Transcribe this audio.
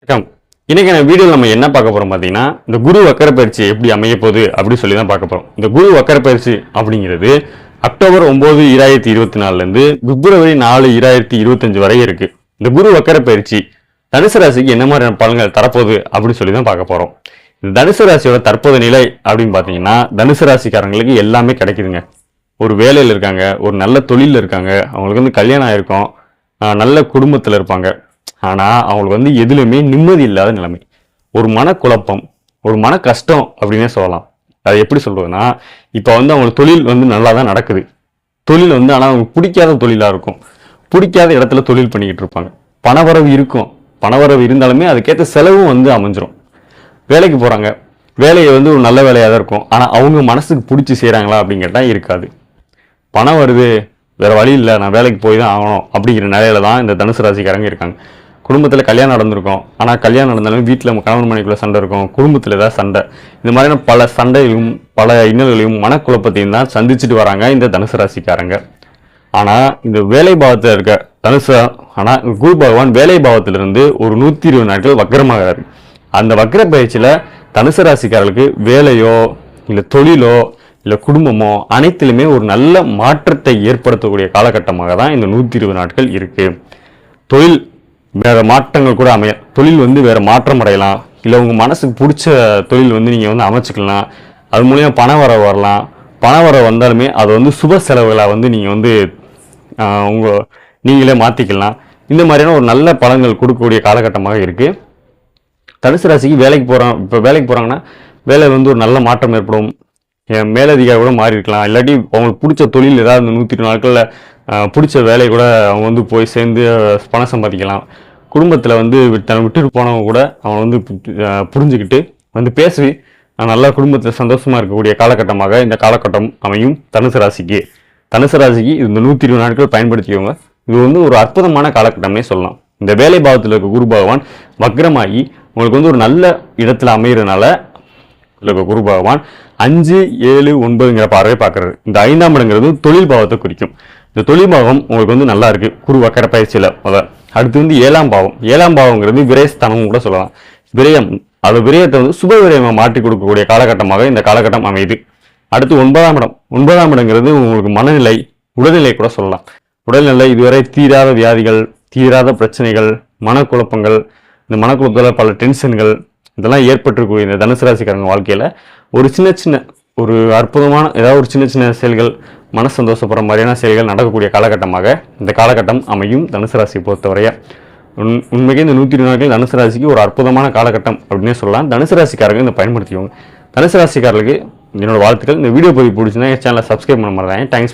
வணக்கம். இன்னைக்கான வீடியோவில் நம்ம என்ன பார்க்க போறோம் பார்த்தீங்கன்னா, இந்த குரு வக்கர பயிற்சி எப்படி அமைய போகுது அப்படி சொல்லி தான் பார்க்க போறோம். இந்த குரு வக்கர பயிற்சி அப்படிங்கிறது அக்டோபர் 9, 2024 இருந்து பிப்ரவரி 4, 2025 வரை இருக்கு. இந்த குரு வக்கர பயிற்சி தனுசு ராசிக்கு என்ன மாதிரியான பலன்கள் தரப்போகுது அப்படின்னு சொல்லி தான் பார்க்க போறோம். இந்த தனுசு ராசியோட தற்போதைய நிலை அப்படின்னு பார்த்தீங்கன்னா, தனுசு ராசிக்காரங்களுக்கு எல்லாமே கிடைக்குதுங்க. ஒரு வேலையில் இருக்காங்க, ஒரு நல்ல தொழிலில் இருக்காங்க, அவங்களுக்கு வந்து கல்யாணம் ஆயிருக்கும், நல்ல குடும்பத்தில் இருப்பாங்க. ஆனால் அவங்களுக்கு வந்து எதுலையுமே நிம்மதி இல்லாத நிலைமை, ஒரு மனக்குழப்பம், ஒரு மன கஷ்டம் அப்படின்னே சொல்லலாம். அது எப்படி சொல்றதுன்னா, இப்போ வந்து அவங்களுக்கு தொழில் வந்து நல்லா தான் நடக்குது. தொழில் வந்து ஆனால் அவங்களுக்கு பிடிக்காத தொழிலாக இருக்கும். பிடிக்காத இடத்துல தொழில் பண்ணிக்கிட்டு இருப்பாங்க. பணவரவு இருக்கும், பணவரவு இருந்தாலுமே அதுக்கேற்ற செலவும் வந்து அமைஞ்சிரும். வேலைக்கு போகிறாங்க, வேலையை வந்து ஒரு நல்ல வேலையாக தான் இருக்கும். ஆனால் அவங்க மனசுக்கு பிடிச்சி செய்கிறாங்களா அப்படின்னு கேட்டால் இருக்காது. பணம் வருது, வேறு வழி இல்லை, நான் வேலைக்கு போய் தான் ஆகணும் அப்படிங்கிற நிலையில தான் இந்த தனுசு ராசிக்காரங்க இருக்காங்க. குடும்பத்தில் கல்யாணம் நடந்திருக்கும், ஆனால் கல்யாணம் நடந்தாலும் வீட்டில் கணவன் மனைவிக்குள்ள சண்டை இருக்கும், குடும்பத்தில் ஏதாவது சண்டை, இந்த மாதிரியான பல சண்டைகளையும் பல இன்னல்களையும் மனக்குழப்பத்தையும் தான் சந்திச்சுட்டு வராங்க இந்த தனுசு ராசிக்காரங்க. ஆனால் இந்த வேலை பாவத்தில் இருக்க தனுசு, ஆனால் குரு பகவான் வேலை பாவத்திலிருந்து ஒரு 120 நாட்கள் வக்கரமாகிறாரு. அந்த வக்கர பயிற்சியில் தனுசு ராசிக்காரர்களுக்கு வேலையோ இல்லை தொழிலோ இல்லை குடும்பமோ அனைத்திலுமே ஒரு நல்ல மாற்றத்தை ஏற்படுத்தக்கூடிய காலகட்டமாக தான் இந்த 120 நாட்கள் இருக்கு. தொழில் வேற மாற்றங்கள் கூட அமைய, தொழில் வந்து வேற மாற்றம் அடையலாம், இல்லை உங்கள் மனசுக்கு பிடிச்ச தொழில் வந்து நீங்கள் வந்து அமைச்சுக்கலாம். அது மூலிமா பண வரவு வரலாம். பண வரவு வந்தாலுமே அது வந்து சுப செலவுகளாக வந்து நீங்கள் வந்து நீங்களே மாற்றிக்கலாம். இந்த மாதிரியான ஒரு நல்ல பலன்கள் கொடுக்கக்கூடிய காலகட்டமாக இருக்குது. தனுசு ராசிக்கு வேலைக்கு போகிறோம், இப்போ வேலைக்கு போகிறாங்கன்னா வேலை வந்து ஒரு நல்ல மாற்றம் ஏற்படும். என் மேலதிகாரி கூட மாறி இருக்கலாம், இல்லாட்டி அவங்களுக்கு பிடிச்ச தொழில் ஏதாவது இந்த 120 நாட்களில் பிடிச்ச வேலையை கூட அவங்க வந்து போய் சேர்ந்து பணம் சம்பாதிக்கலாம். குடும்பத்தில் வந்து விட்டுட்டு போனவங்க கூட அவங்க வந்து புரிஞ்சுக்கிட்டு வந்து பேசி நல்லா குடும்பத்தில் சந்தோஷமாக இருக்கக்கூடிய காலகட்டமாக இந்த காலகட்டம் அமையும் தனுசு ராசிக்கு. தனுசு ராசிக்கு இந்த 120 நாட்கள் பயன்படுத்திக்கோங்க. இது வந்து ஒரு அற்புதமான காலகட்டம்னே சொல்லலாம். இந்த வேலை பாவத்தில் இருக்க குரு பகவான் வக்ரமாகி உங்களுக்கு வந்து ஒரு நல்ல இடத்துல அமைகிறதுனால குரு பகவான் 5, 7, 9ங்கிற பார்வையை பார்க்கறது. இந்த 5ஆம் இடங்கிறது தொழில் பாவத்தை குறிக்கும். இந்த தொழில் பாவம் உங்களுக்கு வந்து நல்லா இருக்கு குரு வக்கர பயிற்சியில். அடுத்து வந்து 7ஆம் பாவம். 7ஆம் பாவங்கிறது விரயஸ்தானம் கூட சொல்லலாம். விரயம், அது விரயத்தை வந்து சுப விரயமாக மாற்றி கொடுக்கக்கூடிய காலகட்டமாக இந்த காலகட்டம் அமையுது. அடுத்து 9ஆம் இடம். 9ஆம் இடங்கிறது உங்களுக்கு மனநிலை, உடல்நிலை கூட சொல்லலாம். உடல்நிலை, இதுவரை தீராத வியாதிகள், தீராத பிரச்சனைகள், மனக்குழப்பங்கள், இந்த மனக்குழப்பத்தில் பல டென்ஷன்கள் இதெல்லாம் ஏற்பட்டிருக்கூடிய இந்த தனுசு ராசிக்காரங்க வாழ்க்கையில் ஒரு சின்ன ஒரு அற்புதமான ஏதாவது ஒரு சின்ன செயல்கள், மன சந்தோஷப்படுற மாதிரியான செயல்கள் நடக்கக்கூடிய காலகட்டமாக இந்த காலகட்டம் அமையும் தனுசு ராசியை பொறுத்தவரைய. உண்மைக்கே இந்த 120 நாட்கள் தனுசு ராசிக்கு ஒரு அற்புதமான காலகட்டம் அப்படின்னே சொல்லலாம். தனுசு ராசிக்காரங்க இந்த பயன்படுத்திக்கோங்க. தனுசு ராசிக்காரர்களுக்கு என்னோட வாழ்த்துக்கள். இந்த வீடியோ பதிவு பிடிச்சிருந்தா என் சேனலை சப்ஸ்கிரைப் பண்ண மாதிரி தான். Thanks for